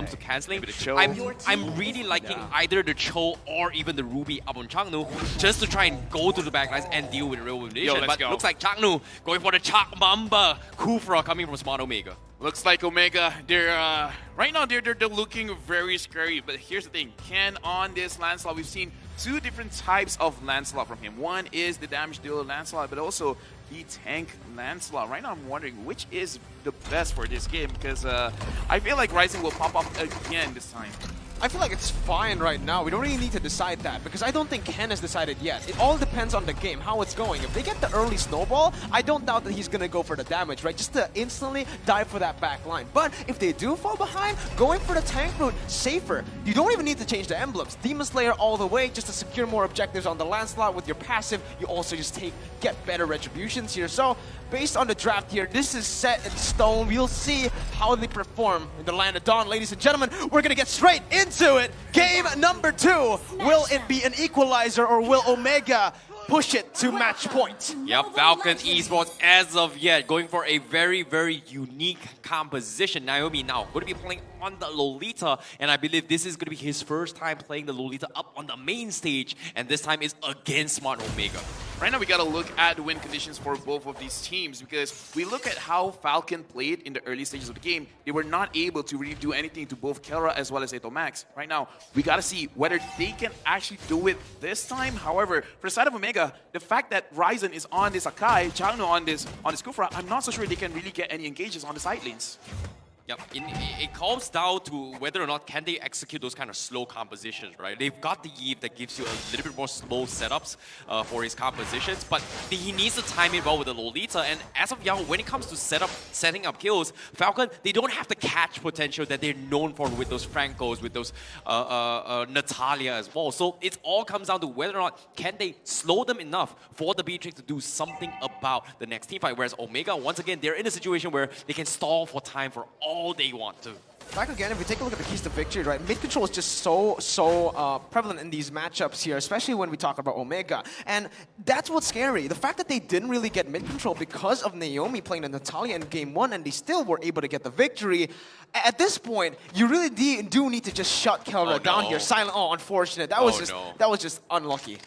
comes to canceling. Cho. I'm really liking either the Cho or even the Ruby up on Changnu just to try and go to the backlines and deal with real elimination. But looks like Changnu going for the Chak Mamba Kufra coming from Smart Omega. Looks like Omega, they're right now they're looking very scary. But here's the thing, Ken on this Lancelot, we've seen two different types of Lancelot from him. One is the damage dealer Lancelot, but also the tank Lancelot. Right now I'm wondering which is the best for this game, because I feel like Ryzen will pop up again this time. I feel like it's fine right now. We don't really need to decide that because I don't think Ken has decided yet. It all depends on the game, how it's going. If they get the early snowball, I don't doubt that he's going to go for the damage, right? Just to instantly dive for that back line. But if they do fall behind, going for the tank route, safer. You don't even need to change the emblems. Demon Slayer all the way just to secure more objectives on the Lancelot with your passive. You also just get better retributions here. So based on the draft here, this is set in stone. We'll see how they perform in the Land of Dawn. Ladies and gentlemen, we're going to get straight into it. Game number 2. Will it be an equalizer or will Omega push it to match point? Yep, Falcon Esports as of yet going for a very, very unique composition. Naomi now going to be playing on the Lolita, and I believe this is going to be his first time playing the Lolita up on the main stage, and this time is against Smart Omega. Right now we got to look at the win conditions for both of these teams, because we look at how Falcon played in the early stages of the game. They were not able to really do anything to both Kelra as well as Eto Max. Right now we got to see whether they can actually do it this time. However, for the side of Omega, the fact that Ryzen is on this Akai, Changno on this Kufra, I'm not so sure they can really get any engages on the side lanes. Yep, it comes down to whether or not can they execute those kind of slow compositions, right? They've got the Eve that gives you a little bit more slow setups for his compositions, but he needs to time it well with the Lolita. And as of now, when it comes to setting up kills, Falcon, they don't have the catch potential that they're known for with those Francos, with those Natalia as well. So it all comes down to whether or not can they slow them enough for the Beatrix to do something about the next team fight. Whereas Omega, once again, they're in a situation where they can stall for time for all they want to. Back again, if we take a look at the keys to victory, right, mid control is just so prevalent in these matchups here, especially when we talk about Omega. And that's what's scary. The fact that they didn't really get mid control because of Naomi playing the Natalia in game 1, and they still were able to get the victory. At this point, you really do need to just shut Kelra down here. Silent. Oh, unfortunate. That was just unlucky.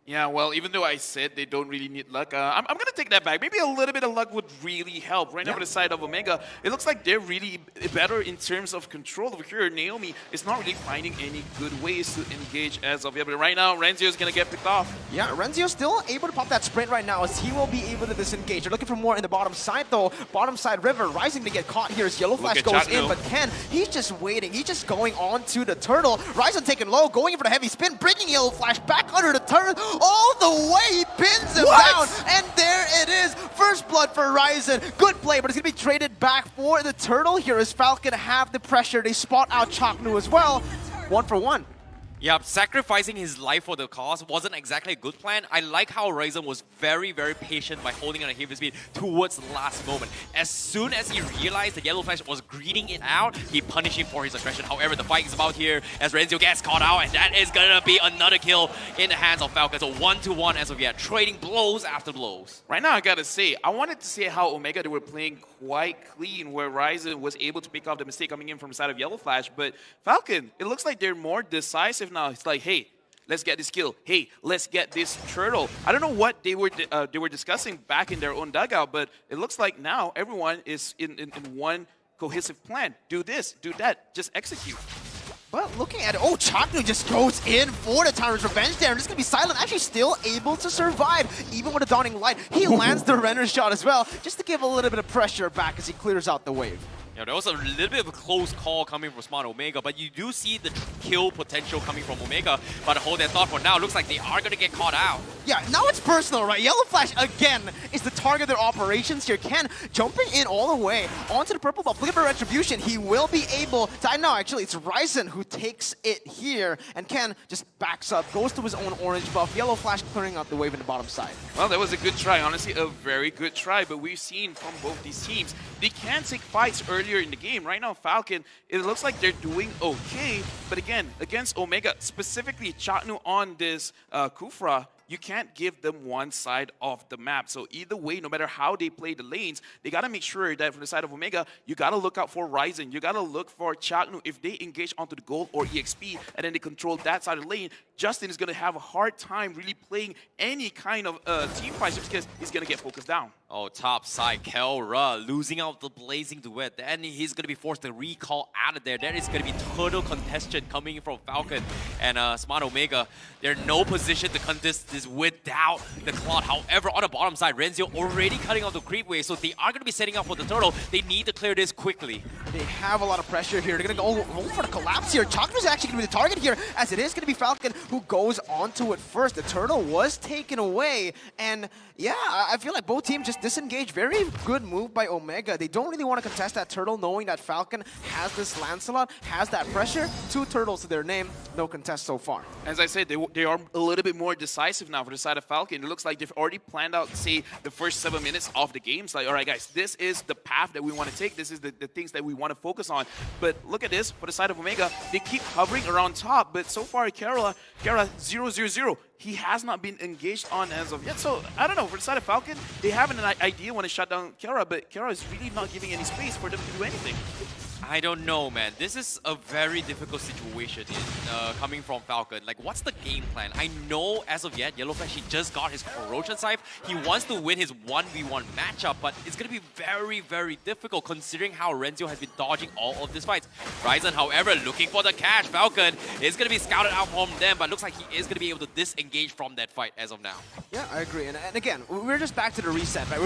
Yeah, well, even though I said they don't really need luck, I'm going to take that back. Maybe a little bit of luck would really help. Right now on the side of Omega, it looks like they're really better in terms of control over here. Naomi is not really finding any good ways to engage as of yet. But right now, Renzio is going to get picked off. Yeah, Renzio still able to pop that sprint right now as he will be able to disengage. They're looking for more in the bottom side, though. Bottom side River rising to get caught here as Yellow Flash goes in, but Ken, he's just waiting. He's just going on to the turtle. Ryzen taking low, going in for the heavy spin, bringing Yellow Flash back under the turtle. All the way he pins him down, and there it is. First blood for Ryzen. Good play, but it's going to be traded back for the turtle here as Falcon have the pressure. They spot out Chaknu as well. 1 for 1. Yeah, sacrificing his life for the cause wasn't exactly a good plan. I like how Ryzen was very, very patient by holding on to heavy speed towards the last moment. As soon as he realized the Yellow Flash was greeting it out, he punished him for his aggression. However, the fight is about here as Renzio gets caught out, and that is gonna be another kill in the hands of Falcon. So 1-1 as of yet, trading blows after blows. Right now, I gotta say, I wanted to see how Omega, they were playing quite clean, where Ryzen was able to pick off the mistake coming in from the side of Yellow Flash. But Falcon, it looks like they're more decisive now. It's like, hey, let's get this kill. Hey, let's get this turtle. I don't know what they were discussing back in their own dugout, but it looks like now everyone is in one cohesive plan. Do this, do that, just execute. But looking at it, oh, Chaknu just goes in for the Tyrant's Revenge there. And it's going to be Silent, actually still able to survive, even with a Dawning Light. He lands the render shot as well, just to give a little bit of pressure back as he clears out the wave. Yeah, there was a little bit of a close call coming from Smart Omega, but you do see the kill potential coming from Omega. But hold that thought for now. Looks like they are going to get caught out. Yeah, now it's personal, right? Yellow Flash, again, is the target of their operations here. Ken jumping in all the way onto the purple buff. Look at the retribution. He will be able to... No, actually, it's Ryzen who takes it here. And Ken just backs up, goes to his own orange buff. Yellow Flash clearing out the wave in the bottom side. Well, that was a good try. Honestly, a very good try. But we've seen from both these teams, they can take fights earlier in the game. Right now, Falcon, it looks like they're doing okay. But again, against Omega, specifically Chatnu on this Kufra, you can't give them one side of the map. So either way, no matter how they play the lanes, they got to make sure that from the side of Omega, you got to look out for Ryzen. You got to look for Chaknu. If they engage onto the gold or EXP and then they control that side of the lane, Justin is going to have a hard time really playing any kind of team fight just because he's going to get focused down. Oh, top side, Kelra losing out the Blazing Duet. Then he's going to be forced to recall out of there. There is going to be total contention coming from Falcon and Smart Omega. They're in no position to contest this without the Cloud. However, on the bottom side, Renzio already cutting off the creep wave, so they are going to be setting up for the turtle. They need to clear this quickly. They have a lot of pressure here. They're going to go for the collapse here. Chaknu's actually going to be the target here, as it is going to be Falcon who goes onto it first. The turtle was taken away, and yeah, I feel like both teams just disengaged. Very good move by Omega. They don't really want to contest that turtle, knowing that Falcon has this Lancelot, has that pressure. 2 turtles to their name, no contest so far. As I said, they are a little bit more decisive now for the side of Falcon. It looks like they've already planned out, say, the first 7 minutes of the game. It's like, all right, guys, this is the path that we want to take. This is the things that we want to focus on. But look at this, for the side of Omega, they keep hovering around top. But so far, Kara 0-0-0. He has not been engaged on as of yet. So, I don't know, for the side of Falcon, they have an idea when to shut down Kara, but Kara is really not giving any space for them to do anything. I don't know, man. This is a very difficult situation coming from Falcon. Like, what's the game plan? I know as of yet, Yellowflash, he just got his Corrosion Scythe. He wants to win his 1v1 matchup, but it's going to be very, very difficult considering how Renzio has been dodging all of these fights. Ryzen, however, looking for the cash. Falcon is going to be scouted out from them, but looks like he is going to be able to disengage from that fight as of now. Yeah, I agree. And again, we're just back to the reset, right?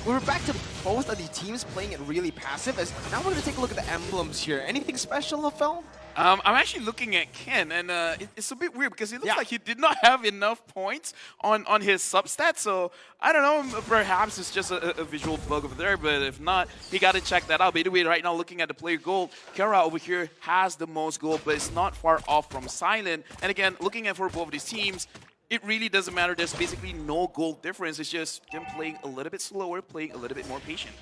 We're back to both of the teams playing it really passive. As now we're going to take a look at the emblems here. Anything special, Fel? I'm actually looking at Ken, and it's a bit weird because it looks like he did not have enough points on his substat. So I don't know, perhaps it's just a visual bug over there. But if not, he got to check that out. But anyway, right now looking at the player gold, Kara over here has the most gold, but it's not far off from Silent. And again, looking at for both of these teams, it really doesn't matter. There's basically no goal difference. It's just them playing a little bit slower, playing a little bit more patient.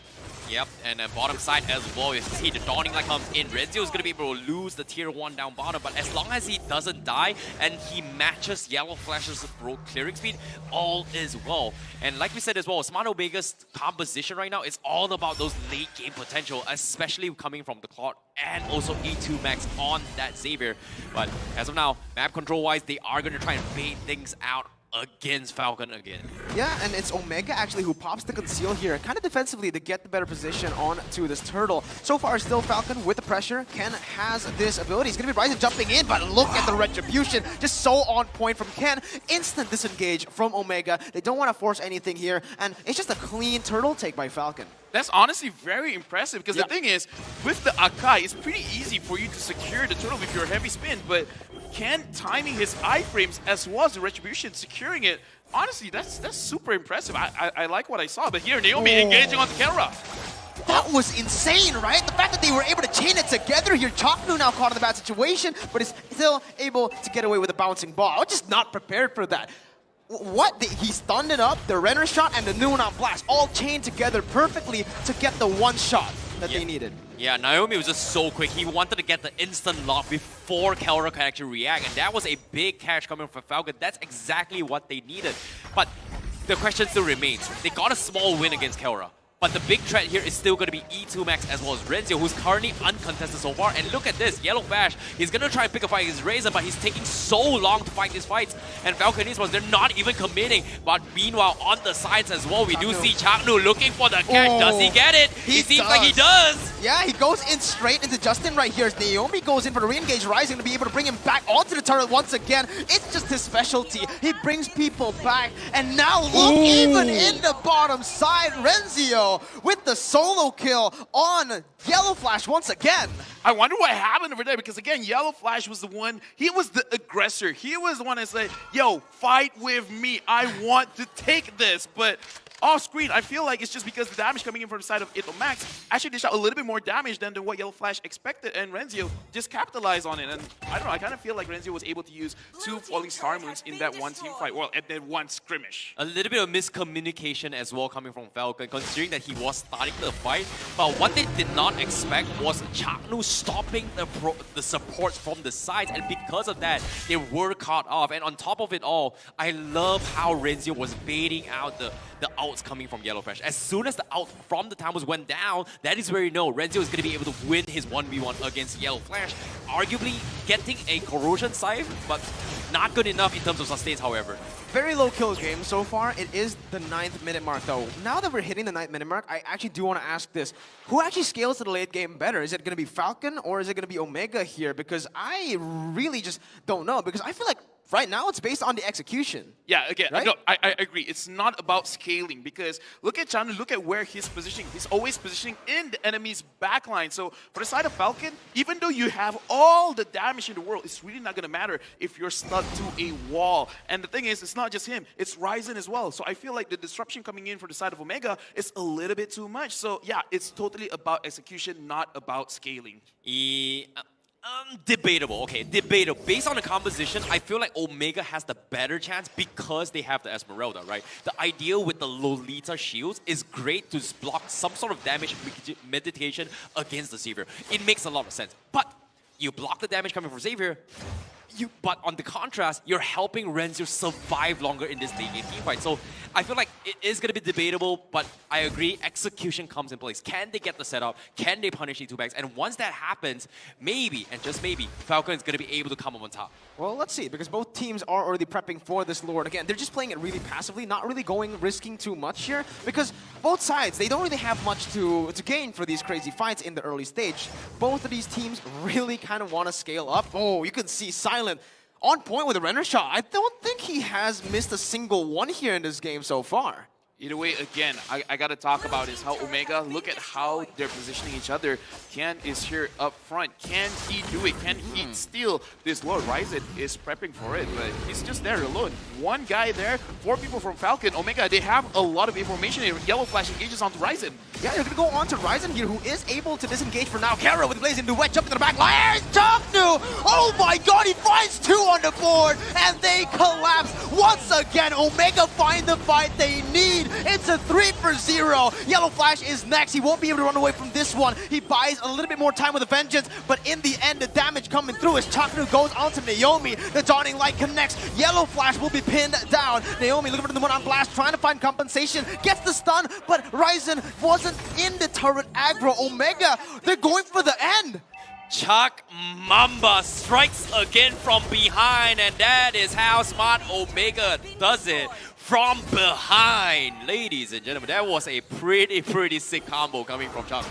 Yep, and then bottom side as well, you see the Dawning Light comes in. Renzio is going to be able to lose the tier 1 down bottom, but as long as he doesn't die and he matches Yellowflash's clearing speed, all is well. And like we said as well, Smart Omega's composition right now is all about those late game potential, especially coming from the Cloud and also E2 Max on that Xavier. But as of now, map control wise, they are going to try and bait things out against Falcon again. Yeah, and it's Omega actually who pops the conceal here, kind of defensively to get the better position onto this turtle. So far, still Falcon with the pressure. Ken has this ability. He's going to be Ryzen jumping in, but look at the retribution. Just so on point from Ken. Instant disengage from Omega. They don't want to force anything here, and it's just a clean turtle take by Falcon. That's honestly very impressive because the thing is, with the Akai, it's pretty easy for you to secure the turtle with your heavy spin, but Ken timing his iframes as well as the retribution, securing it, honestly, that's super impressive. I like what I saw, but here, Naomi engaging on the Kara. That was insane, right? The fact that they were able to chain it together here. Chaknu now caught in the bad situation, but is still able to get away with a bouncing ball. I was just not prepared for that. What? He stunned it up, the Renner shot, and the Nuon blast all chained together perfectly to get the one shot that they needed. Yeah, Naomi was just so quick. He wanted to get the instant lock before Kelra could actually react, and that was a big catch coming from Falcon. That's exactly what they needed. But the question still remains. They got a small win against Kelra. But the big threat here is still going to be E2 Max as well as Renzio, who's currently uncontested so far. And look at this, Yellowflash, he's going to try and pick a fight against Razor, but he's taking so long to fight these fights. And Falcon Esports, they're not even committing. But meanwhile, on the sides as well, we do see Chaknu looking for the catch. Does he get it? It seems like he does. Yeah, he goes in straight into Justin right here. Naomi goes in for the re-engage Rising to be able to bring him back onto the turret once again. It's just his specialty. He brings people back. And now look, even in the bottom side, Renzio with the solo kill on Yellowflash once again. I wonder what happened over there because, again, Yellowflash was the one, he was the aggressor. He was the one that said, yo, fight with me. I want to take this. But off screen, I feel like it's just because the damage coming in from the side of Max actually dished out a little bit more damage than what Yellow Flash expected, and Renzio just capitalized on it. And I don't know, I kind of feel like Renzio was able to use 2 Falling Star Moons in that one team fight, well, at that one skirmish. A little bit of miscommunication as well coming from Falcon, considering that he was starting the fight. But what they did not expect was Chaknu stopping the supports from the sides, and because of that, they were caught off. And on top of it all, I love how Renzio was baiting out the outs coming from Yellow Flash. As soon as the out from the Timers went down, that is where you know Renzio is going to be able to win his 1v1 against Yellow Flash. Arguably getting a Corrosion Scythe, but not good enough in terms of sustains, however. Very low kill game so far. It is the 9th minute mark though. Now that we're hitting the 9th minute mark, I actually do want to ask this. Who actually scales to the late game better? Is it going to be Falcon or is it going to be Omega here? Because I really just don't know, because I feel like right now it's based on the execution. Yeah, again, right? no, I agree. It's not about scaling, because look at Chanu, look at where he's positioning. He's always positioning in the enemy's backline. So for the side of Falcon, even though you have all the damage in the world, it's really not going to matter if you're stuck to a wall. And the thing is, it's not just him, it's Ryzen as well. So I feel like the disruption coming in for the side of Omega is a little bit too much. So yeah, it's totally about execution, not about scaling. Debatable. Okay, debatable. Based on the composition, I feel like Omega has the better chance because they have the Esmeralda, right? The idea with the Lolita shields is great to block some sort of damage mitigation against the Xavier. It makes a lot of sense. But you block the damage coming from Xavier, but on the contrast, you're helping Renzio survive longer in this late game team fight. So I feel like it is going to be debatable, but I agree, execution comes in place. Can they get the setup? Can they punish the 2-bags? And once that happens, maybe, and just maybe, Falcon is going to be able to come up on top. Well, let's see, because both teams are already prepping for this Lord. Again, they're just playing it really passively, not really risking too much here, because both sides, they don't really have much to gain for these crazy fights in the early stage. Both of these teams really kind of want to scale up. Oh, you can see Silent on point with a render shot. I don't think he has missed a single one here in this game so far. Either way, again, I got to talk about is how Omega, look at how they're positioning each other. Ken is here up front. Can he do it? Can he steal this Lord? Ryzen is prepping for it, but he's just there alone. One guy there, 4 people from Falcon. Omega, they have a lot of information. Yellow Flash engages onto Ryzen. Yeah, they're going to go on to Ryzen here, who is able to disengage for now. Kara with Blazing Duet jumping to the back line. Here's Chaknu! Oh my god, he finds 2 on the board, and they collapse. Once again, Omega find the fight they need. It's a 3-for-0. Yellow Flash is next. He won't be able to run away from this one. He buys a little bit more time with a vengeance, but in the end, the damage coming through as Chaknu goes onto Naomi. The Dawning Light connects. Yellow Flash will be pinned down. Naomi looking for the one on blast, trying to find compensation. Gets the stun, but Ryzen wasn't in the turret aggro. Omega, they're going for the end. Chuck Mamba strikes again from behind, and that is how smart Omega does it. From behind, ladies and gentlemen, that was a pretty sick combo coming from Chuck.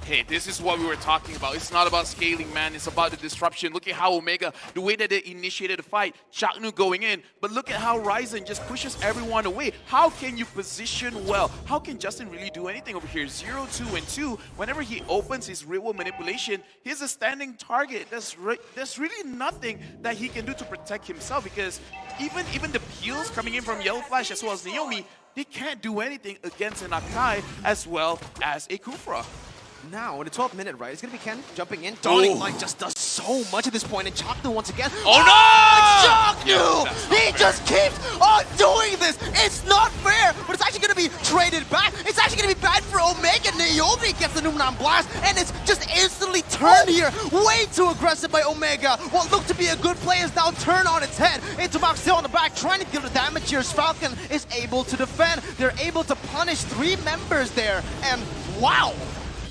Hey, this is what we were talking about. It's not about scaling, man. It's about the disruption. Look at how Omega, the way that they initiated the fight, Chaknu going in, but look at how Ryzen just pushes everyone away. How can you position well? How can Justin really do anything over here? 0, 2, and 2. Whenever he opens his real manipulation, he's a standing target. There's really nothing that he can do to protect himself, because even the peels coming in from Yellow Flash as well as Naomi, they can't do anything against an Akai as well as a Kufra. Now, in the 12th minute, right, it's going to be Ken jumping in. Dawning Light just does so much at this point, and Chaknu once again. Oh no! Chaknu! He just keeps on doing this! It's not fair, but it's actually going to be traded back. It's actually going to be bad for Omega. Naomi gets the Numenon Blast, and it's just instantly turned here. Way too aggressive by Omega. What looked to be a good play is now turned on its head. Into Max still on the back, trying to deal the damage here. Falcon is able to defend. They're able to punish 3 members there, and wow!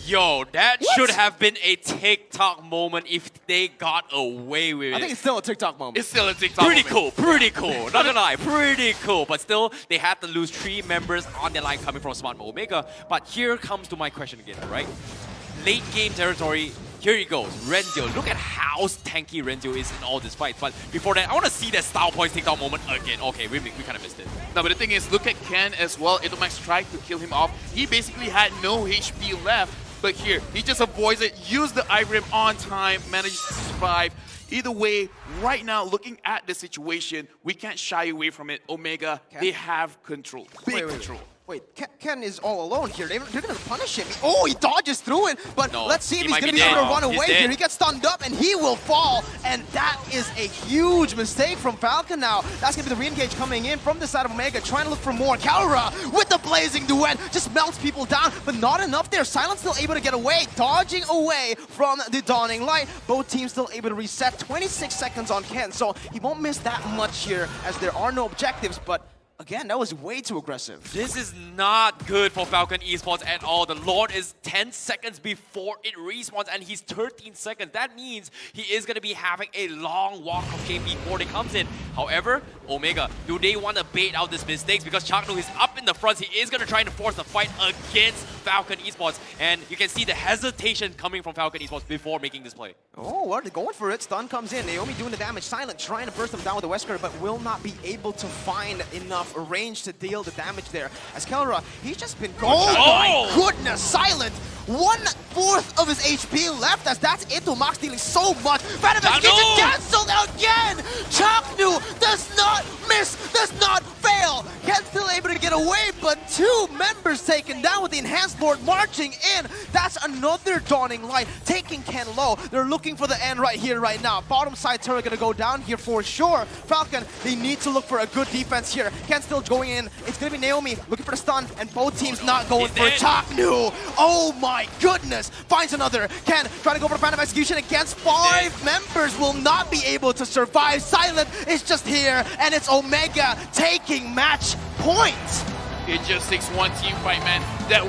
Yo, that should have been a TikTok moment if they got away with it. I think it's still a TikTok moment. It's still a TikTok moment. Pretty cool. Not gonna lie, pretty cool. But still, they had to lose 3 members on their line coming from Smart Omega. But here comes to my question again, right? Late game territory, here he goes. Renzio, look at how tanky Renzio is in all this fight. But before that, I want to see that Style Points TikTok moment again. Okay, we kind of missed it. No, but the thing is, look at Ken as well. Max tried to kill him off. He basically had no HP left. But here, he just avoids it, used the Ivrim on time, manages to survive. Either way, right now, looking at the situation, we can't shy away from it. Omega, they have control. Big control. Wait, Ken is all alone here. They're going to punish him. Oh, he dodges through it, but No, let's see if he he's might going to be be able to dead. run He's away dead. here. He gets stunned up, and he will fall, and that is a huge mistake from Falcon now. That's going to be the re-engage coming in from the side of Omega, trying to look for more. Kalra with the blazing duet just melts people down, but not enough there. Silence still able to get away, dodging away from the Dawning Light. Both teams still able to reset. 26 seconds on Ken, so he won't miss that much here as there are no objectives, but again, that was way too aggressive. This is not good for Falcon Esports at all. The Lord is 10 seconds before it respawns, and he's 13 seconds. That means he is going to be having a long walk of shame before they comes in. However, Omega, do they want to bait out these mistakes? Because Chaknu is up in the front. He is going to try to force the fight against Falcon Esports. And you can see the hesitation coming from Falcon Esports before making this play. Oh, well, they're going for it. Stun comes in. Naomi doing the damage. Silent trying to burst them down with the Wesker, but will not be able to find enough range to deal the damage there. As Kelra, he's just been going. Oh my goodness, Silent! 1/4 of his HP left, as that's it to Max dealing so much. Phantom Execution cancelled again! Chaknu does not miss, does not fail! Ken's still able to get away, but 2 members taken down with the Enhanced Lord marching in. That's another Dawning Light, taking Ken low. They're looking for the end right here, right now. Bottom side turret gonna go down here for sure. Falcon, they need to look for a good defense here. Ken still going in. It's gonna be Naomi looking for the stun, and both teams not going for it. Chaknu! Oh my goodness! Finds another. Ken trying to go for the Phantom Execution against 5 members. Will not be able to survive. Silent is just here, and it's Omega taking match point. It just takes one team fight, man. That